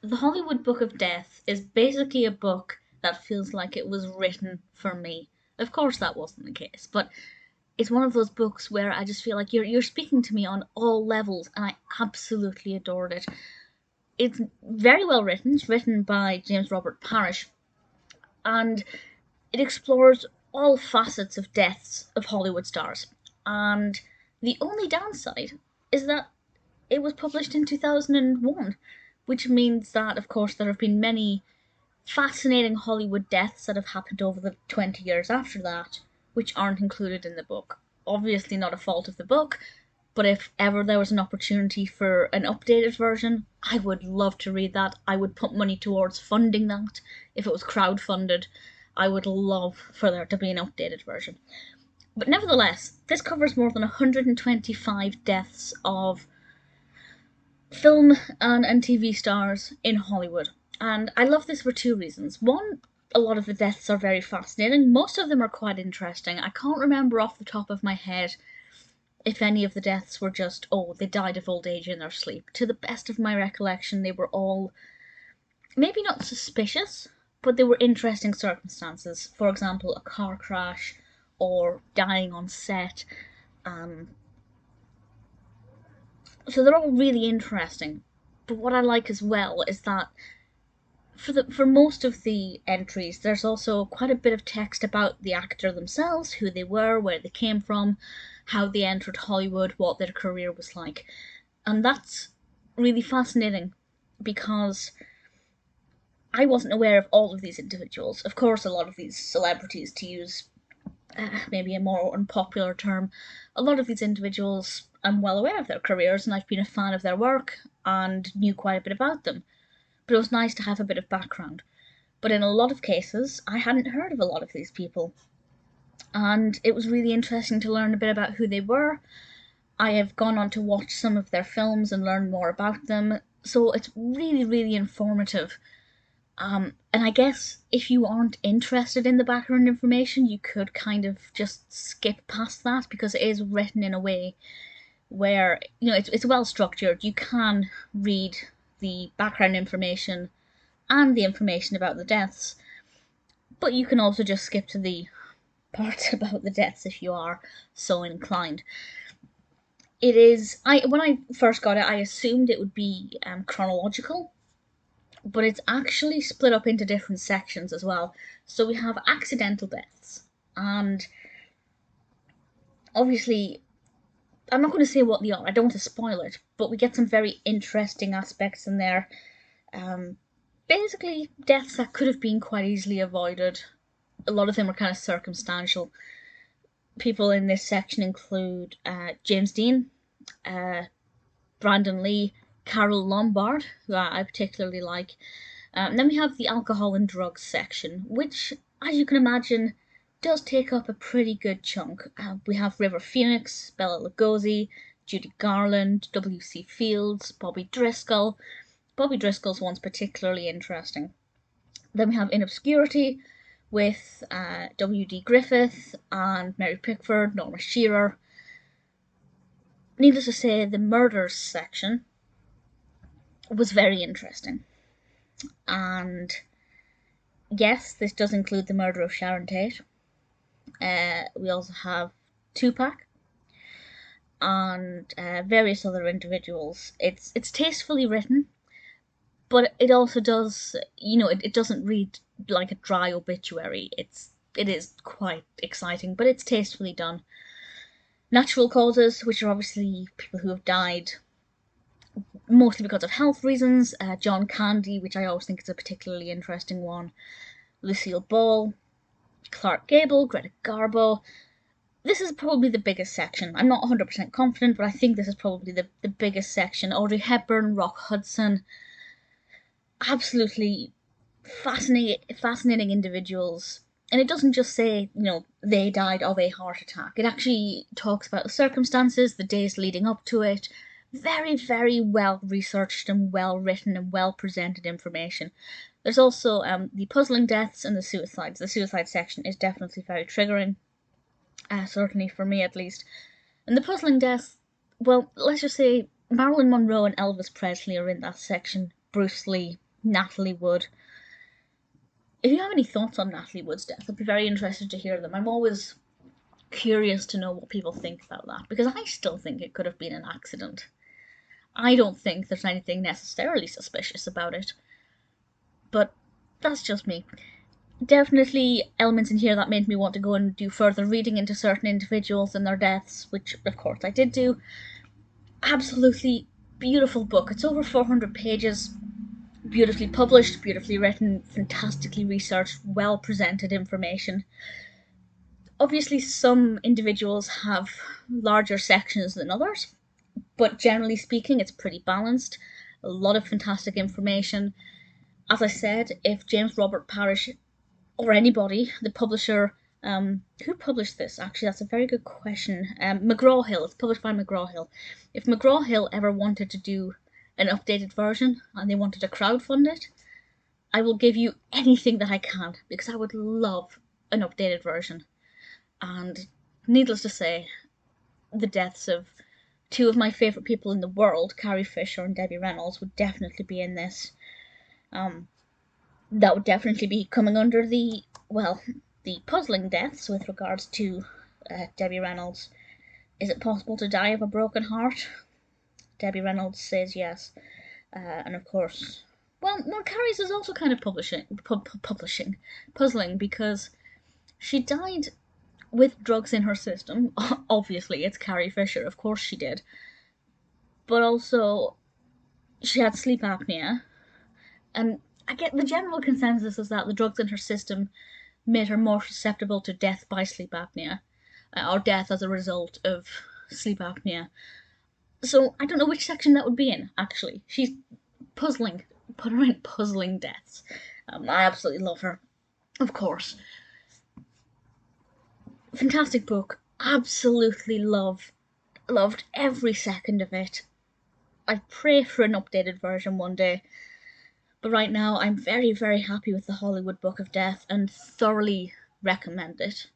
The Hollywood Book of Death is basically a book that feels like it was written for me. Of course, that wasn't the case, but it's one of those books where I just feel like you're speaking to me on all levels, and I absolutely adored it. It's very well written. It's written by James Robert Parish, and it explores all facets of deaths of Hollywood stars. And the only downside is that it was published in 2001, which means that, of course, there have been many fascinating Hollywood deaths that have happened over the 20 years after that, which aren't included in the book. Obviously, not a fault of the book, but if ever there was an opportunity for an updated version, I would love to read that. I would put money towards funding that if it was crowdfunded. I would love for there to be an updated version. But nevertheless, this covers more than 125 deaths of film and TV stars in Hollywood. And I love this for two reasons. One, a lot of the deaths are very fascinating. Most of them are quite interesting. I can't remember off the top of my head if any of the deaths were just, oh, they died of old age in their sleep. To the best of my recollection, they were all maybe not suspicious, but they were interesting circumstances. For example, a car crash or dying on set. Um, so they're all really interesting. But what I like as well is that for most of the entries, there's also quite a bit of text about the actor themselves, who they were, where they came from, how they entered Hollywood, what their career was like. And that's really fascinating because I wasn't aware of all of these individuals. Of course, a lot of these celebrities, to use maybe a more unpopular term, a lot of these individuals, I'm well aware of their careers and I've been a fan of their work and knew quite a bit about them. But it was nice to have a bit of background. But in a lot of cases, I hadn't heard of a lot of these people. And it was really interesting to learn a bit about who they were. I have gone on to watch some of their films and learn more about them. So it's really, really informative. And I guess if you aren't interested in the background information, you could kind of just skip past that because it is written in a way where, it's well structured. You can read the background information and the information about the deaths, but you can also just skip to the part about the deaths if you are so inclined. It is. When I first got it, I assumed it would be chronological, but it's actually split up into different sections as well. So we have accidental deaths, and obviously, I'm not going to say what they are. I don't want to spoil it, but we get some very interesting aspects in there. Um, Basically, deaths that could have been quite easily avoided. A lot of them are kind of circumstantial. People in this section include James Dean, uh, Brandon Lee, Carol Lombard, who I particularly like. Then we have the alcohol and drugs section, which, as you can imagine, does take up a pretty good chunk. We have River Phoenix, Bella Lugosi, Judy Garland, W.C. Fields, Bobby Driscoll. Bobby Driscoll's one's particularly interesting. Then we have In Obscurity with W.D. Griffith and Mary Pickford, Norma Shearer. Needless to say, the murders section was very interesting. And yes, this does include the murder of Sharon Tate. We also have Tupac and various other individuals. It's tastefully written, but it also does, it doesn't read like a dry obituary. It is quite exciting, but it's tastefully done. Natural causes, which are obviously people who have died mostly because of health reasons. John Candy, which I always think is a particularly interesting one. Lucille Ball, Clark Gable, Greta Garbo. This is probably the biggest section. I'm not 100% confident, but I think this is probably the biggest section. Audrey Hepburn, Rock Hudson. Absolutely fascinating individuals. And it doesn't just say, they died of a heart attack. It actually talks about the circumstances, the days leading up to it. Very, very well researched and well written and well presented information. There's also the puzzling deaths and the suicides. The suicide section is definitely very triggering, certainly for me at least. And the puzzling deaths, well, let's just say Marilyn Monroe and Elvis Presley are in that section. Bruce Lee, Natalie Wood. If you have any thoughts on Natalie Wood's death, I'd be very interested to hear them. I'm always curious to know what people think about that, because I still think it could have been an accident. I don't think there's anything necessarily suspicious about it, but that's just me. Definitely elements in here that made me want to go and do further reading into certain individuals and their deaths, which of course I did do. Absolutely beautiful book. It's over 400 pages, beautifully published, beautifully written, fantastically researched, well presented information. Obviously, some individuals have larger sections than others, but generally speaking, it's pretty balanced. A lot of fantastic information. As I said, if James Robert Parish or anybody, the publisher, who published this? Actually, that's a very good question. McGraw Hill. It's published by McGraw Hill. If McGraw Hill ever wanted to do an updated version and they wanted to crowdfund it, I will give you anything that I can, because I would love an updated version. And needless to say, the deaths of two of my favourite people in the world, Carrie Fisher and Debbie Reynolds, would definitely be in this. That would definitely be coming under the puzzling deaths with regards to Debbie Reynolds. Is it possible to die of a broken heart? Debbie Reynolds says yes. And of course, Carrie's is also kind of puzzling, because she died with drugs in her system. Obviously, it's Carrie Fisher, of course she did. But also, she had sleep apnea, and I get the general consensus is that the drugs in her system made her more susceptible to death by sleep apnea, or death as a result of sleep apnea. So I don't know which section that would be in, actually. She's puzzling. Put her in puzzling deaths. I absolutely love her, of course. Fantastic book. Absolutely loved every second of it. I pray for an updated version one day. But right now, I'm very, very happy with the Hollywood Book of Death and thoroughly recommend it.